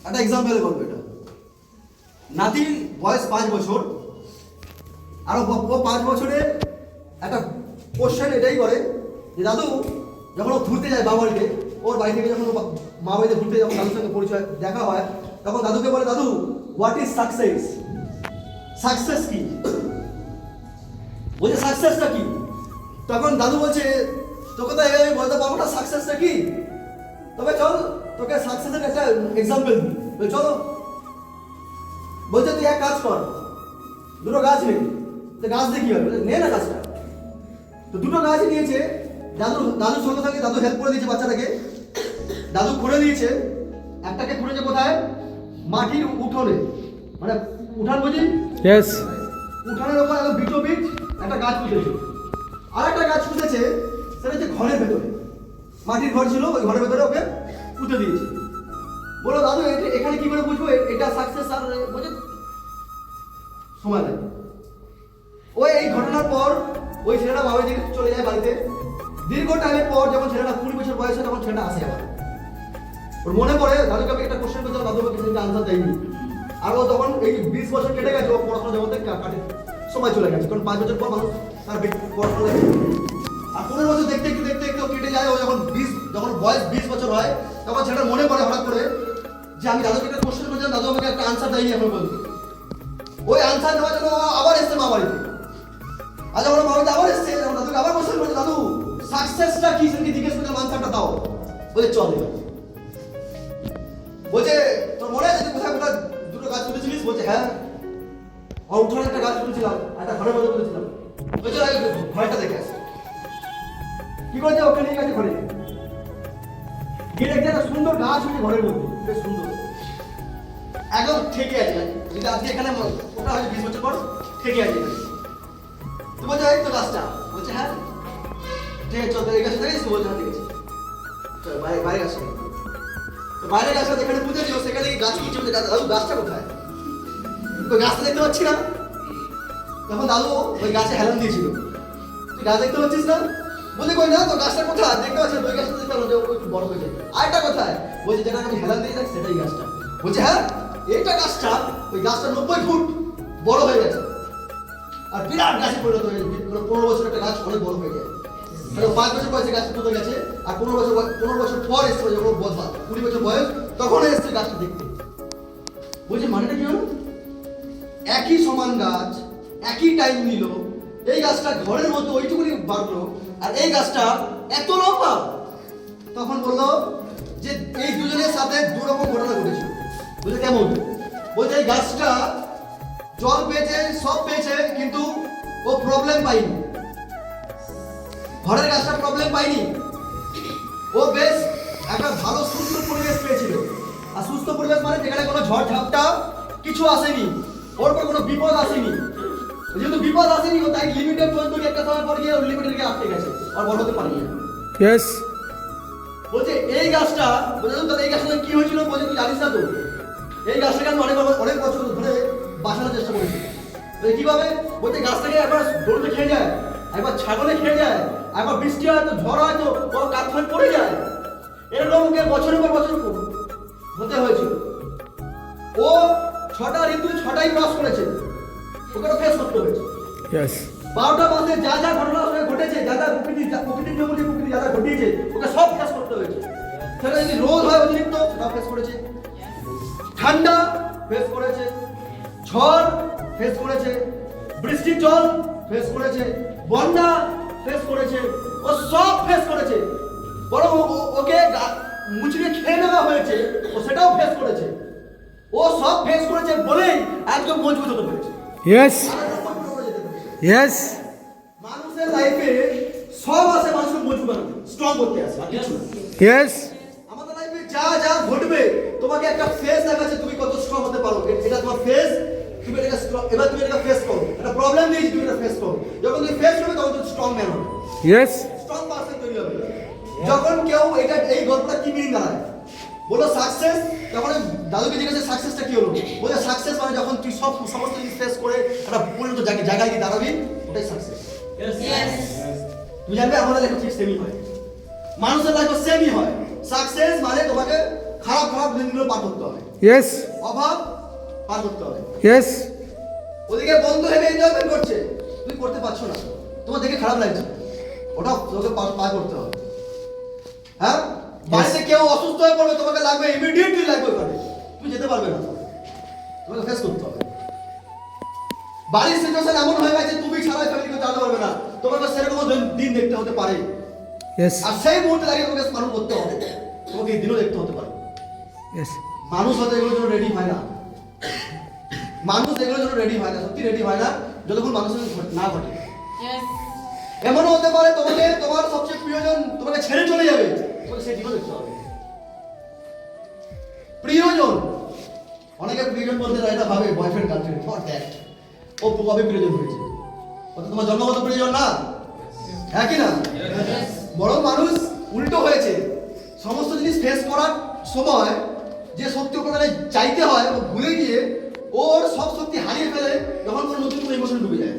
একটা এক্সাম্পল বলবো। এটা নাতির বয়স 5 বছর, আর ও 5 বছরে একটা কোশ্চেন এটাই করে যে দাদু যখন ও ঘুরতে যায় বাবা বাড়িতে, ওর বাড়ি থেকে যখন মা বাড়িতে ঘুরতে যখন দাদুর সঙ্গে পরিচয় দেখা হয়, তখন দাদুকে বলে দাদু হোয়াট ইজ সাকসেস, সাকসেস কি? বলছে সাকসেসটা কি? তখন দাদু বলছে তোকে তো এভাবে বলতে পারবো না সাকসেসটা কি, তবে চল তোকে সাকসেসের একটা এক্সাম্পল দিই, চলো। বলছে তুই এক কাজ কর, দুটো গাছ নে। তো গাছ দিয়ে কি হবে? নে না গাছটা। তো দুটো গাছ নিয়েছে, দাদুর সঙ্গে সঙ্গে দাদু হেল্প করে দিয়েছে বাচ্চাটাকে। দাদু করে দিয়েছে, একটাকে করেছে কোথায়? মাটির উঠোনে, মানে উঠান বুঝি? ইয়েস। উঠানের ওপর একদম বিটো বিট একটা গাছ পুঁতেছে। আর একটা গাছ পুঁতেছে সেটা হচ্ছে ঘরের ভেতরে, মাটির ঘর ছিল, ওই ঘরের ভেতরে ওকে পুঁতে দিয়েছে। বলো দাদু এখানে কি করে বুঝবো এটা সাকসেস? আর বলছে সময় লাগে। ওই এই ঘটনার পর ওই ছেলেটা বাবা দিকে চলে যায় বাড়িতে। দীর্ঘ টাইমের পর যখন ছেলেটা 20 বছর বয়সে, তখন ছেলেটা আসে আবার। ওর মনে পড়ে দাদুকে আমি একটা কোশ্চেন করছিলাম, দাদু আমাকে সেটা আনসার দেয়নি। আর ও তখন এই 20 বছর কেটে গেছে, ও পড়াশোনা জগতে কাটে সময় চলে গেছে, কারণ 5 বছর পর মানুষ তার পড়াশোনা লাগে। আর 15 বছর দেখতে একটু দেখতে একটু কেটে যায়। ও যখন বয়স 20 বছর হয়, তখন ছেলেটা মনে পড়ে হঠাৎ করে যে আমি দাদুকে একটা কোশ্চেন করেছিলাম, দাদু আমাকে একটা আনসার দেয়নি এখন বলতে। ওই আনসার দেওয়ার জন্য আবার এসছে মা বাড়িতে। আর যখন মা বাড়িতে আবার এসছে, যখন দাদুকে আবার কোশ্চেন করেছে, দাদু সাকসেসটা কি সেটা জিজ্ঞেস করে আনসারটা দাও। বলে চল এবার। বলছে তোর মনে আছে কোথায় কোথায় দুটো গাছ তুলেছিলিস? বলছে হ্যাঁ, আর উঠোনে একটা গাছ তুলেছিলাম, একটা ঘরের মধ্যে তুলেছিলাম। বলছে ঘরটা দেখে আসে। কি করছে? ওখানে গেছে ঘরে, গিয়ে দেখছে একটা সুন্দর গাছ হয়েছে ঘরের মধ্যে, বেশ সুন্দর, একদম ঠেকে আছে। যদি আজকে এখানে ওটা হয়তো 20 বছর পর ঠেকে আছে। তো বলছে এই তো গাছটা। বলছে হ্যাঁ ঠিক আছে, চল এই গাছটা দেখেছিস? বলছে হ্যাঁ দেখেছি। চল বাইরে গাছটা। তো বাইরে গাছটা যেখানে পুঁতেছি সেখানে গাছ কিছু দাদু গাছটা কোথায়? তো গাছটা দেখতে পাচ্ছি না। তখন দাদু ওই গাছে হেলান দিয়েছিল, তুই গাছ দেখতে পাচ্ছিস না? বলে কই না তো গাছটা কোথায়? দেখতে পাচ্ছি ওই গাছটা দেখতে পাচ্ছি, একটু বড় হয়েছে। আরেকটা কোথায়? বলছে যেটা আমি হেলান দিয়ে যাচ্ছি সেটাই গাছটা। বলছে হ্যাঁ এইটা গাছটা, ওই গাছটা 90 ফুট বড় হয়ে গেছে, আর বিরাট গাছে পরিণত হয়ে গেছে। 15 বছর একটা গাছ অনেক বড় হয়ে যায়। 5 বছর বয়সে গাছটা পুঁতে গেছে, আর 15 বছর পর এসছে, যখন 20 বছর বয়স, তখন এসছে গাছটা দেখতে। বলছে মানেটা কি হলো? একই সমান গাছ, একই টাইম নিল, এই গাছটা ঘরের মধ্যে ওইটুকুনি বাড়লো, আর এই গাছটা এত লম্বা। তখন বললো যে এই দুজনের সাথে দুরকম ঘটনা ঘটেছিল। বুঝলে কেমন? বলছে এই গাছটা জল পেয়েছে, সব পেয়েছে, কিন্তু ও প্রবলেম পাইনি। ঘরের গাছটা প্রবলেম পাইনি, ও বেশ একটা ভালো সুস্থ পরিবেশ পেয়েছিল। আর সুস্থ পরিবেশ মানে যেখানে কোনো ঝড় ঝাপটা কিছু আসেনি, ওর পর কোনো বিপদ আসেনি। যেহেতু বিপদ আসেনি, ও তাই লিমিটেড পর্যন্ত একটা সময় পর গিয়ে লিমিটেড গিয়ে আটকে গেছে, আর বড় হতে পারেনি। ইয়েস। বলছে এই গাছটা, বলছে তাহলে এই গাছটা কি হয়েছিল? বলছে তুই জানিস না তো? এই গাছটাকে আমি অনেক বছর ধরে বাঁচানোর চেষ্টা করেছি। কিভাবে? বলছে গাছটাকে একবার গরুতে খেয়ে যায়, একবার ছাগলে খেয়ে যায়, একবার বৃষ্টি হয় তো, ঝড় হয় তো ও কাঠফাট পড়ে যায়। এরকম ওকে বছরের পর বছর হতে হয়েছিল। ও 6টা ঋতু 6টাই ক্রস করেছে, ওকে তো ফেস করতে হয়েছে। ইয়েস। 12টা মাসে যা যা ঘটনা ঘটেছে, যা যা প্রকৃতির নিয়ম অনুযায়ী প্রকৃতি যা যা ঘটিয়েছে, ওকে সব ফেস করতে হয়েছে। সেটা যদি রোদ হয় অতিরিক্ত, সেটা ফেস করেছে, ঠান্ডা ফেস করেছে, ঝড় ফেস করেছে, বৃষ্টির জল ফেস করেছে, বন্যা ফেস করেছে, ও সব ফেস করেছে। বরং ওকে মুচড়ে খেয়ে নেওয়া হয়েছে, ও সেটাও ফেস করেছে। ও সব ফেস করেছে বলেই একদম মজবুত হতে পেরেছে। ইয়েস। ইয়েস। মানুষের লাইফে সব আসে মানুষকে মজবুত বানাতে, স্ট্রং করতে আসে, আর কিছু না। ইয়েস। আমাদের লাইফে যা যা ঘটবে, তোমাকে একটা ফেস দেখাচ্ছে তুমি কত স্ট্রং হতে পারো। এটা তোমার ফেস, তুমি এটা এবার তুমি এটা ফেস করো। একটা প্রবলেম দিয়েছি, তুমি এটা ফেস করো। যখন তুমি ফেস করবে তখন তুমি স্ট্রং ম্যান হবে, ইয়েস। স্ট্রং পারসন তৈরি হবে। যখন কেউ এটা এই গল্পটা কি মিনিং দাঁড়ায়? বলো সাকসেস। তখন দাদুকে জিজ্ঞাসা সাকসেসটা কি হলো? বলে সাকসেস মানে যখন তুই সমস্ত জিনিস ফেস করে একটা পরিণত জায়গায় গিয়ে দাঁড়াবি, ওটাই সাকসেস। তুমি জানবে আমাদের লাইফে ঠিক সেমই হয়, মানুষের লাইফে সেমই হয়। সাকসেস মানে তোমাকে খারাপ খারাপ খারাপ দিনগুলো পার করতে হবে, Yes. অভাব পার করতে হবে। Yes. ওদিকে বন্ধু হেবে এনজয়মেন্ট করছে, তুমি করতে পারছো না, তোমার দেখে খারাপ লাগছে, ওটা তোকে পার করতে হবে। হ্যাঁ, বাড়িতে কেউ অসুস্থ হয়ে পড়বে, তোমাকে লাগবে, ইমিডিয়েটলি লাগবে ওখানে, তুমি যেতে পারবে না, তোমাকে ফেস করতে হবে। বাড়ির সিচুয়েশন এমন হয়ে গেছে তুমি ছাড়া ফ্যামিলিকে জানতে পারবে না, তোমাকে সেরকম দিন দেখতে হতে পারে। Yes. আর সেই মুহূর্তে দাঁড়িয়ে তোমাকে স্মরণ করতে হবে, তোমাকে এই দিনও দেখতে হতে পারে। Yes. মানুষ হয়তো এগুলোর জন্য রেডি হয় না, মানুষ এগুলোর জন্য রেডি হয় না, সত্যি রেডি হয় না যতক্ষণ মানুষের না ঘটে। এমনও হতে পারে তোমাকে তোমার সবচেয়ে প্রিয়জন তোমাকে ছেড়ে চলে যাবে, তোমাকে সেই দিনও দেখতে হবে। প্রিয়জন, অনেকে প্রিয়জন বলতে এটা ভাবে বয়ফ্রেন্ড গার্লফ্রেন্ড, নট দ্যাট। ও কবে প্রিয়জন হয়েছে? ও তো তোমার জন্মগত প্রিয়জন না, হ্যাঁ কি না? বরং মানুষ উল্টো হয়েছে, সমস্ত জিনিস ফেস করার সময় যে শক্তি ওপরে চাইতে হয় ও ভুলে গিয়ে ওর সব শক্তি হারিয়ে ফেলে যখন কোনো নতুন কোনো ইমোশন ডুবে যায়।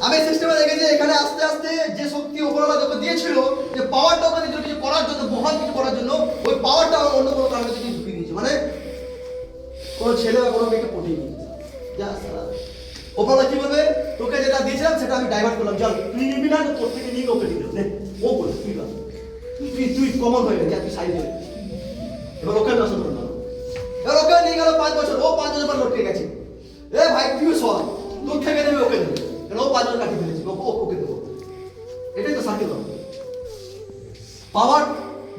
আমি সিস্টেমে দেখেছি এখানে আস্তে আস্তে যে শক্তি ওপরওয়ালা যখন দিয়েছিল, যে পাওয়ারটা ওখানে কিছু করার জন্য, মহান কিছু করার জন্য, ওই পাওয়ারটা অন্য কোনো কারণে কিছু ঢুকিয়ে দিয়েছে। মানে কোনো ছেলে বা কোনো মেয়েকে পটিয়ে দিয়েছে। যা সারা ওপরওয়ালা কি বলবে, তোকে যেটা দিয়েছিলাম সেটা আমি ডাইভার্ট করলাম, চল তুই নিবি না, তোর থেকে নিয়ে ওকে দিল, ও বলে তুই না, তুই কমন হয়ে গেছে, তুই সাইড হয়ে, এবার ওকে নষ্ট করে দাও। এবার ওকে নিয়ে গেল 5 বছর, ও 5 বছর পর লটকে গেছে। এ ভাই তুই সর, তোর থেকে দেবে ওকে দেবে, কারণ ও 5 বছর কাটিয়ে ফেলেছে, ওকে দেবো। এটাই তো সার্কেল। পাওয়ার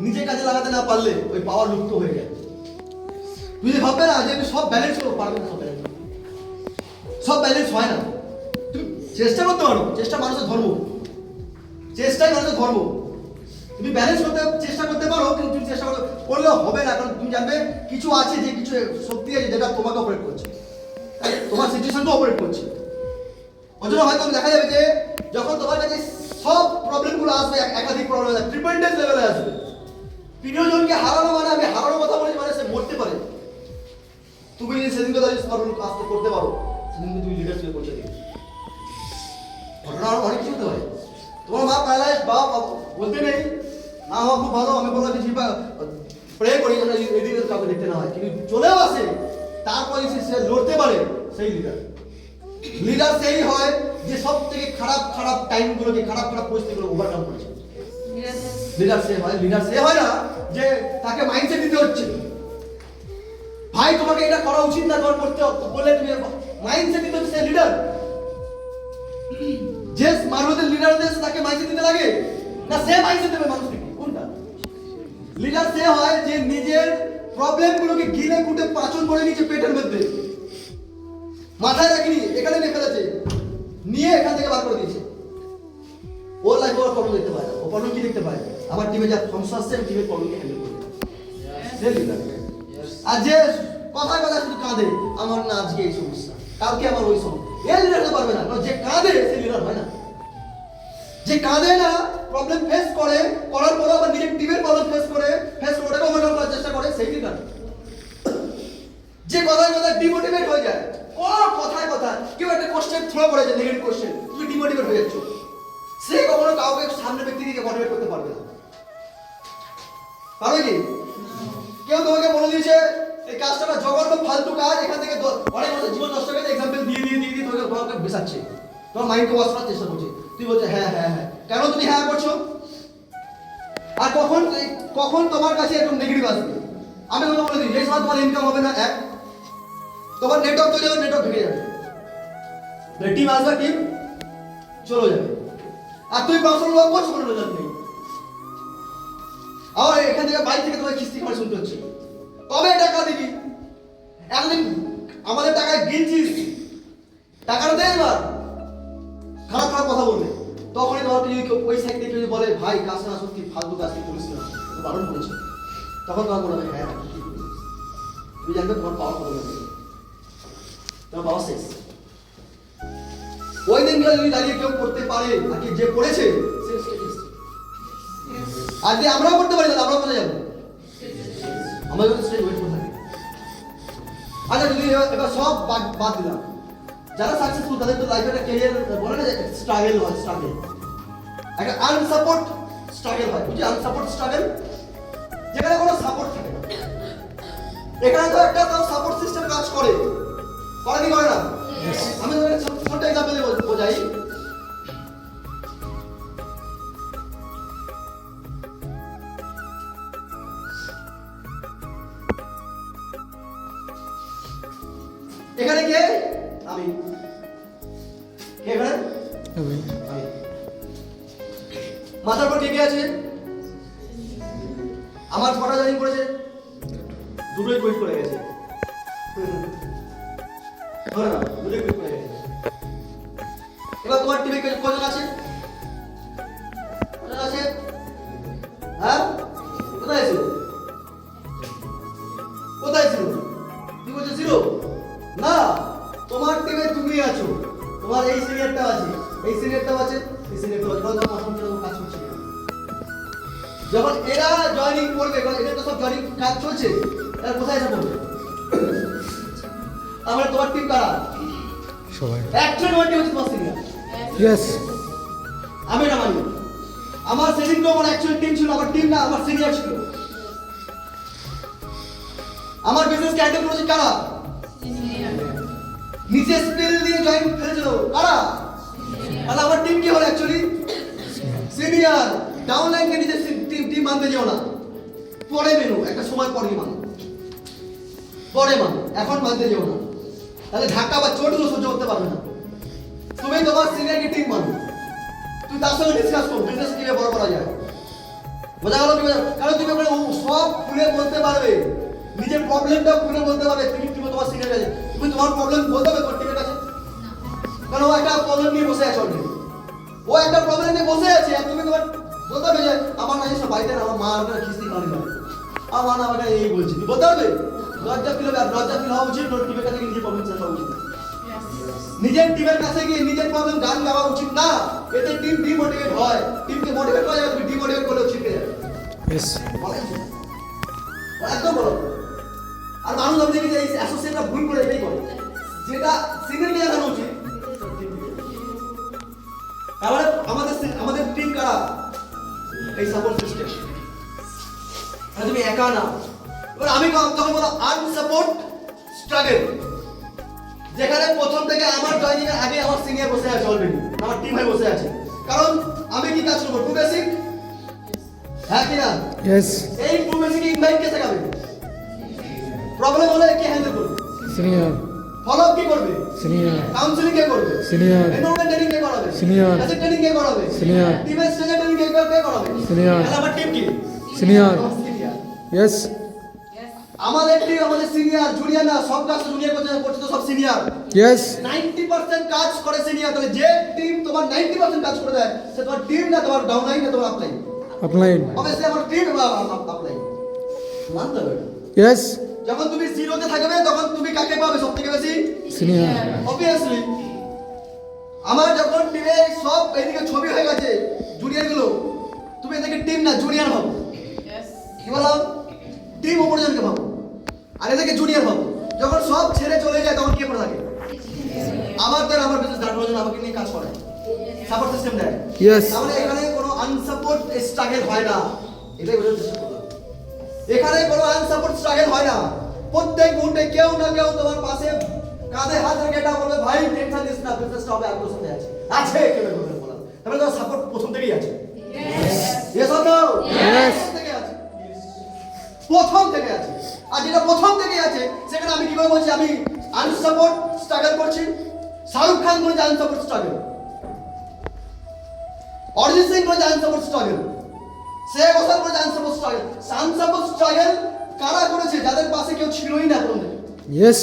নিজে কাজে লাগাতে না পারলে ওই পাওয়ার লুপ্ত হয়ে যায়। তুই যে ভাববে না যে আমি সব ব্যালেন্স করবো, পারবে না, সব ব্যালেন্স হয় না। তুমি চেষ্টা করতে পারো, চেষ্টা মানুষের ধর্ম, চেষ্টাই মানুষের ধর্ম। তুমি ব্যালেন্স করতে চেষ্টা করতে পারো, কিন্তু তুমি চেষ্টা করলেও হবে না, কারণ তুমি জানবে কিছু আছে, যে কিছু শক্তি আছে যেটা তোমাকে অপারেট করছে, তোমার সিচুয়েশনকে অপারেট করছে। ওই জন্য হয়তো দেখা যাবে যে যখন তোমার কাছে সব প্রবলেমগুলো আসবে, একাধিক প্রবলেম আসবে, ট্রিপেন্ডেন্স লেভেলে আসবে, প্রিয়জনকে হারানো মানে আমি হারানোর কথা বলেছি মানে সে মরতে পারে, তুমি যদি সেদিনকে দাঁড়িয়ে স্মরণ আসতে করতে পারো, সেদিনকে তুমি লিডারশিপে পৌঁছে দিবে। ঘটনা আরো অনেক কিছু হতে পারে। তোমার মা প্যারালাইজ বা বলতে নেই না হওয়া খুব ভালো, আমি বললাম যে প্রে করি যেন এই দিনের কাউকে দেখতে না হয়, কিন্তু চলেও আসে, তারপরে সে লড়তে পারে, সেই লিডার। লিডার সেই হয় যে সব থেকে খারাপ খারাপ টাইমগুলোকে, খারাপ খারাপ পরিস্থিতিগুলো ওভারকাম করেছে। লিডার সে হয়, লিডার সে হয় না যে তাকে মাইন্ডসেট দিতে হচ্ছে, ভাই তোমাকে এটা করা উচিত না, তোমার করতে বলে তুমি মাইন্ডসেট দিতে হচ্ছে। সে লিডার, যে মানুষদের লিডারদের তাকে মাইন্ডসেট দিতে লাগে না, সে মাইন্ডসেট দেবে মানুষকে, কোনটা? লিডার সে হয় যে নিজের প্রবলেমগুলোকে গিলে কুটে পাচন করে নিচে পেটের মধ্যে, মাথায় রাখিনি, এখানে নিয়ে ফেলেছে, নিয়ে এখান থেকে বার করে দিয়েছে। ওর লাইফে ওর প্রবলেম দেখতে পায় না, ও প্রবলেম কি দেখতে পায়, আমার টিমে যা সমস্যা আসছে আমি টিমের প্রবলেমকে হ্যান্ডেল করি, সে লিডার। আর যে কথায় কথায় শুধু কাঁদে, আমার না আজকে এই সমস্যা, কালকে আমার ওই সমস্যা, এ লিডার হতে পারবে না। যে কাঁদে সে লিডার হয় না, যে কাঁদে না, প্রবলেম ফেস করে, করার পরে আবার নিজের টিমের প্রবলেম ফেস করে ওটাকে ওভারকাম করার চেষ্টা করে, সেই লিডার। যে কথায় কথায় ডিমোটিভেট হয়ে যায়, ও কথায় কথায় কেউ একটা কোশ্চেন থ্রো করেছে, নেগেটিভ কোশ্চেন, তুমি ডিমোটিভেট হয়ে যাচ্ছ, সে কখনো কাউকে সামনে ব্যক্তিকে মোটিভেট করতে পারবে না। পারবে কি? কেউ তোমাকে বলে দিয়েছে এই কাজটা জঘন্য ফালতু কাজ, এখান থেকে অনেক মানুষের জীবন নষ্ট হয়ে গেছে, এক্সাম্পল দিয়ে তোমাকে বেসাচ্ছে, তোমার মাইন্ডকে ওয়াশ করার চেষ্টা করছে, তুই বলছে হ্যাঁ হ্যাঁ হ্যাঁ, কেন তুমি হ্যাঁ করছো? আর কখন তোমার কাছে একটু নেগেটিভ আসবে, আমি তোমাকে বলে দিই, এই সময় তোমার ইনকাম হবে না, এক তোমার নেটওয়ার্ক তৈরি হবে, নেটওয়ার্ক ভেঙে যাবে, টিম আসবে, টিম চলে যাবে, আর তুই পার্সোনাল ওয়ার্ক করছো, কোনো রেজাল্ট নেই। আবার এখান থেকে বাইরে থেকে তোমার কিস্তি খাওয়া শুনতে হচ্ছে, কবে টাকা দিবি, একদিন আমাদের টাকায় গিলছিস, টাকাটা দে, এবার খারাপ খারাপ কথা বলবে, তখনই তোমাকে যদি ওই সাইড থেকে যদি বলে ভাই কাজটা না সত্যি ফালতু কাজ কি করিস না, বারণ করেছে, তখন তোমার মনে হবে হ্যাঁ তুমি জানবে তোমার পাওয়ার কত যাবে, তোমার পাওয়ার শেষ। ওই দিনগুলো যদি দাঁড়িয়ে কেউ করতে পারে, আর কি যে করেছে সে স্টেজ, আর যদি আমরাও করতে পারি তাহলে আমরা কোথায় যাবো, আমরা যদি স্টেজ ওয়েট করে থাকি। আচ্ছা যদি এবার সব বাদ দিলাম, যারা সাকসেসফুল তাদের তো লাইফে একটা ক্যারিয়ার বলে না যে স্ট্রাগল হয়, স্ট্রাগল একটা আনসাপোর্ট স্ট্রাগল হয়, বুঝলি, আনসাপোর্ট স্ট্রাগল, যেখানে কোনো সাপোর্ট থাকে না, এখানে তো একটা তো সাপোর্ট সিস্টেম কাজ করে কি করে না? আমি তোমাকে ছোট এক্সাম্পল দিয়ে বোঝাই। এখানে কে? আমি। কে এখানে? আমি। আমি। মাথার উপর কে কে আছে? আমার ছটা জয়েন করেছে, দুটোই কুইট করে গেছে। ধরে না, দুটোই কুইট করে গেছে। এবার তোমার টিমে কজন আছে? কজন আছে? হ্যাঁ? কোথায় ছিল? কোথায় ছিল? তুই বলছিস জিরো? না, তোমার টিমে তুমি আছো, তোমার এই সিনিয়রটা আছে, এই সিনিয়রটাও আছে, এই সিনিয়রটাও আছে। তোমার প্রথম কিরকম কাজ করছে? যখন এরা জয়েনিং করবে, কারণ এটা তো সব জয়েনিং কাজ চলছে, এরা কোথায় এসে পড়বে? আমার তোমার টিম কারা? সবাই। অ্যাকচুয়ালি আমার টিম হচ্ছে তোমার সিনিয়র। ইয়েস। আমি না মানি, আমার সেদিনকে আমার অ্যাকচুয়াল টিম ছিল, আমার টিম না, আমার সিনিয়র ছিল। আমার বিজনেস হ্যান্ডেল করেছে কারা? নিচে স্পিল দিয়ে জয়েন করেছিল কারা? আর আমার টিম কি হলো অ্যাকচুয়ালি? সিনিয়র। ডাউনলাইন কে নিচে টিম মানতে যেও না, পরে মেনু, একটা সময় পরে মানো, পরে মানো, এখন মানতে যেও না, তাহলে ধাক্কা বা চোটগুলো সহ্য করতে পারবে না। তুমি তোমার সিনিয়রকে টিম মানো, তুই তার সঙ্গে ডিসকাস করো বিজনেস কিভাবে বড় করা যায়। বোঝা গেল? কারণ তুমি ওখানে সব খুলে বলতে পারবে, নিজের প্রবলেমটা খুলে বলতে পারবে। তুমি তোমার সিনিয়র কাছে তুমি তোমার প্রবলেম বলতে পারবে তোমার টিমের কাছে? কারণ ও একটা প্রবলেম নিয়ে বসে আছে অলরেডি, ও একটা প্রবলেম নিয়ে বসে আছে, আর তুমি তোমার বলতে পারবে যে আমার না এসব বাড়িতে আমার মা আমাকে খিস্তি পানি পারে, আমার মা আমাকে এই বলছে, তুই বলতে পারবে? লজ্জা ফিল হবে, লজ্জা ফিল হওয়া উচিত, ওর টিমের কাছে গিয়ে নিজের প্রবলেম শেষ হওয়া উচিত। নিজের টিমের কাছে গিয়ে নিজের প্রবলেম গান গাওয়া উচিত না, এতে টিম ডিমোটিভেট হয়, টিমকে মোটিভেট করা যাবে, তুমি ডিমোটিভেট করলেও ছিটকে যাবে। ইয়েস। একদম বলো। আর মানুষ আমি দেখি যে এই অ্যাসোসিয়েটরা ভুল করে এটাই করে, যেটা সিনিয়রকে জানানো উচিত। তাহলে আমাদের টিম কারা? এই সাপোর্ট সিস্টেম। তুমি একা না। এবার আমি তখন বলো আনসাপোর্ট স্ট্রাগল, যেখানে প্রথম থেকে আমার জয়েনিং এর আগে আমার সিনিয়র বসে আছে অলরেডি, আমার টিম হয়ে বসে আছে। কারণ আমি কি কাজ করবো? টু বেসিক, হ্যাঁ কি না? ইয়েস। এই টু বেসিক ইনভাইট কে শেখাবে? প্রবলেম হলে কে হ্যান্ডেল করবে? সিনিয়র। ফলো আপ কি করবে? সিনিয়র। কাউন্সেলিং কে করবে? সিনিয়র। এনরোলমেন্ট ট্রেনিং কে করাবে? সিনিয়র। অ্যাসেট ট্রেনিং কে করাবে? সিনিয়র। টিমের স্ট্রেটেজি ট্রেনিং কে করাবে? সিনিয়র। তাহলে আমার টিম কি? সিনিয়র। ইয়েস। আমাদের টিম আমাদের সিনিয়র, জুনিয়র না, সব কাজ জুনিয়র করছে তো সব সিনিয়র। ইয়েস। 90% কাজ করে সিনিয়র। তাহলে যে টিম তোমার 90% কাজ করে দেয় সে তোমার টিম না, তোমার ডাউনলাইন না, তোমার আপলাইন। আপলাইন। অবশ্যই আমার টিম আপলাইন মানতে হবে। ইয়েস। যখন তুমি জিরোতে থাকবে তখন তুমি কাকে পাবে সবথেকে বেশি? সিনিয়র। অবভিয়াসলি। আমার যখন টিমে সব এইদিকে ছবি হয়ে গেছে জুনিয়র গুলো, তুমি এদেরকে টিম না জুনিয়র ভাবো। কি বললাম? টিম অপরজনকে ভাবো, আর এদেরকে জুনিয়র ভাবো। যখন সব ছেড়ে চলে যায় তখন কে পড়ে থাকে? আমার বিজনেস দাঁড়ানোর জন্য আমাকে নিয়ে কাজ করে, সাপোর্ট সিস্টেম দেয়। ইয়েস। তাহলে এখানে কোনো আনসাপোর্ট স্ট্রাগল হয় না, এটাই বোঝার চেষ্টা করলাম। এখানে কোনো আনসাপোর্ট স্ট্রাগল হয় না। প্রত্যেক মুহূর্তে কেউ না কেউ তোমার পাশে কাঁধে হাত রেখে এটা বলবে, ভাই টেনশন নিস না, বিজনেসটা হবে, আমি তোর সাথে আছি। আছে কেউ বলবে বলা, তাহলে তোমার সাপোর্ট প্রথম থেকেই আছে। Yes or no? ইয়েস। থেকে আছে, প্রথম থেকে আছে। আর যেটা প্রথম থেকেই আছে সেখানে আমি কিভাবে বলছি আমি আনসাপোর্ট স্ট্রাগল করছি? শাহরুখ খান বলেছে আনসাপোর্ট স্ট্রাগল, অরিজিৎ সিং বলেছে আনসাপোর্ট স্ট্রাগল, শ্রেয়া ঘোষাল বলেছে আনসাপোর্ট স্ট্রাগল। আনসাপোর্ট স্ট্রাগল কারা করেছে? যাদের পাশে কেউ ছিলই না প্রথম থেকে। ইয়েস।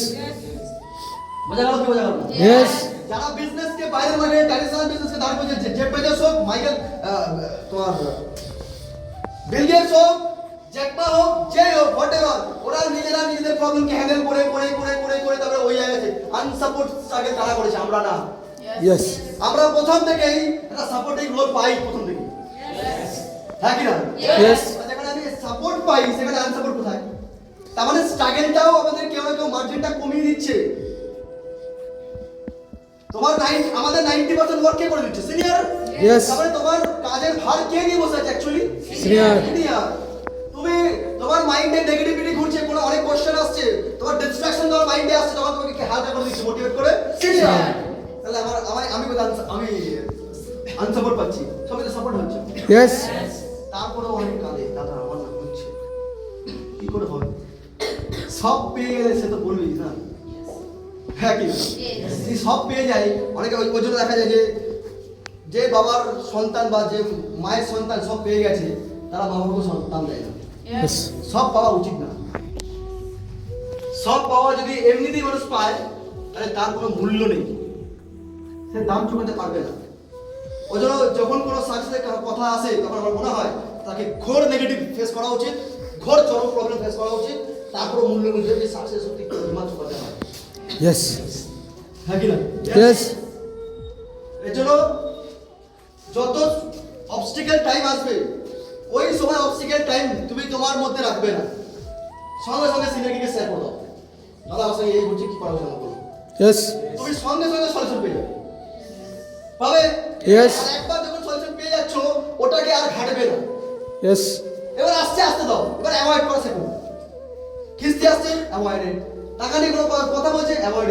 বোঝা গেল কি বোঝা গেল? ইয়েস। যারা বিজনেসকে বাইরে মানে ট্র্যাডিশনাল বিজনেসকে দাঁড় করেছে, জেফ বেজোস হোক, মাইকেল তোমার বিল গেটস হোক, জ্যাক মা হোক, যে হোক, হোয়াটএভার, ওরা নিজেরা নিজেদের প্রবলেমকে হ্যান্ডেল করে তারপরে ওই জায়গায় আনসাপোর্ট স্ট্রাগল কারা করেছে? আমরা না। ইয়েস। আমরা প্রথম থেকেই একটা সাপোর্টিং রোল পাই প্রথম থেকে, হ্যাঁ কি না? ইয়েস। যেখানে আমি সাপোর্ট পাই সেখানে আনসাপোর্ট কোথায়? তার মানে স্ট্রাগলটাও আমাদের কেউ না কেউ মার্জিনটা কমিয়ে দিচ্ছে। তোমার আমাদের 90% ওয়ার্ক কে করে দিচ্ছে? সিনিয়র। ইয়েস। তাহলে তোমার কাজের ভার কে নিয়ে বসে আছে অ্যাকচুয়ালি? সিনিয়র। তুমি তোমার মাইন্ডে নেগেটিভিটি ঘুরছে, কোনো অনেক কোশ্চেন আসছে, তোমার মাইন্ডে আসছে তখন তোমাকে কি হালকা করে দিচ্ছে মোটিভেট করে সিনিয়র তাহলে আমি কোথায় আমি আনসাপোর্ট পাচ্ছি সবাই তো সাপোর্ট হচ্ছে Yes. তারপরে অনেক কাঁদে দাদা আমার না হচ্ছে কি করে হবে সব পেয়ে গেলে সে তো বলবেই না হ্যাঁ কি যদি সব পেয়ে যায় অনেকে ওই জন্য দেখা যায় যে বাবার সন্তান বা যে মায়ের সন্তান সব পেয়ে গেছে তারা মা বাবাকে সন্তান দেয় না Yes. সব পাওয়া উচিত না সব পাওয়া যদি এমনিতেই মানুষ পায় তাহলে তার কোনো মূল্য নেই সে দাম চুকাতে পারবে না ওই জন্য যখন কোনো সাকসেসের কথা আসে তখন আমার মনে হয় তাকে ঘোর নেগেটিভ ফেস করা উচিত ঘোর চরম প্রবলেম ফেস করা উচিত তারপর মূল্য বুঝবে যে সাকসেস সত্যি মা চুকাতে হয় Yes. হ্যাঁ কি না Yes. এর জন্য যত অবস্টিকেল টাইম আসবে ওই সময় অবস্টিকেল টাইম তুমি তোমার মধ্যে রাখবে না সঙ্গে সঙ্গে সিনারিকে শেয়ার করে দাও দাদা আমার সঙ্গে এই হচ্ছে কি করা উচিত আমার বলো Yes. তুমি সঙ্গে সঙ্গে সলিউশন পেয়ে যাবে পাবে Yes. আর একবার যখন সলিউশন পেয়ে যাচ্ছ ওটাকে আর ঘাটবে না Yes. এবার আস্তে আস্তে দাও এবার অ্যাভয়েড করা শেখো খিস্তি আসছে অ্যাভয়েড টাকা নিয়ে কোনো কথা বলছে অ্যাভয়েড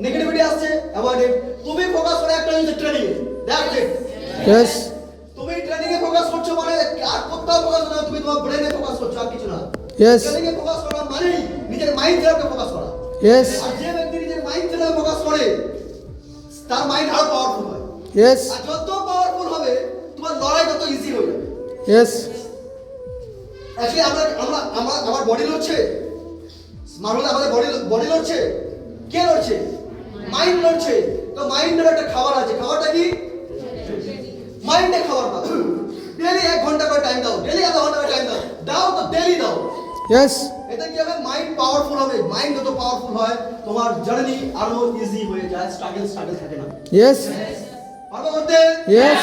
নেগেটিভিটি আসছে অ্যাভয়েড তুমি ফোকাস করে একটা জিনিস training A that's it Yes. তুমি ট্রেনিং এ ফোকাস করছো মানে আর কোথাও ফোকাস না তুমি তোমার ব্রেনে ফোকাস করছো আর কিছু না Yes. ট্রেনিং এ ফোকাস করা মানে নিজের মাইন্ড থেরাপিতে ফোকাস করা Yes. আর যে ব্যক্তি নিজের মাইন্ড থেরাপিতে ফোকাস করে তার মাইন্ড আরো পাওয়ারফুল হয় Yes. আর যত পাওয়ারফুল হবে তোমার লড়াই তত ইজি হয়ে যাবে Yes. অ্যাকচুয়ালি আমার বডি লড়ছে মারুল আমাদের বডি লড়ছে কে লড়ছে মাইন্ড লড়ছে তো মাইন্ডের একটা খাবার আছে খাবারটা কি মাইন্ডে খাবার দাও ডেলি 1 ঘন্টা করে টাইম দাও ডেলি আধা ঘন্টা করে টাইম দাও দাও তো ডেলি দাও Yes. এতে কি হবে মাইন্ড পাওয়ারফুল হবে মাইন্ড যত পাওয়ারফুল হয় তোমার জার্নি আরো ইজি হয়ে যায় স্ট্রাগল থাকে না Yes. পারবে করতে Yes.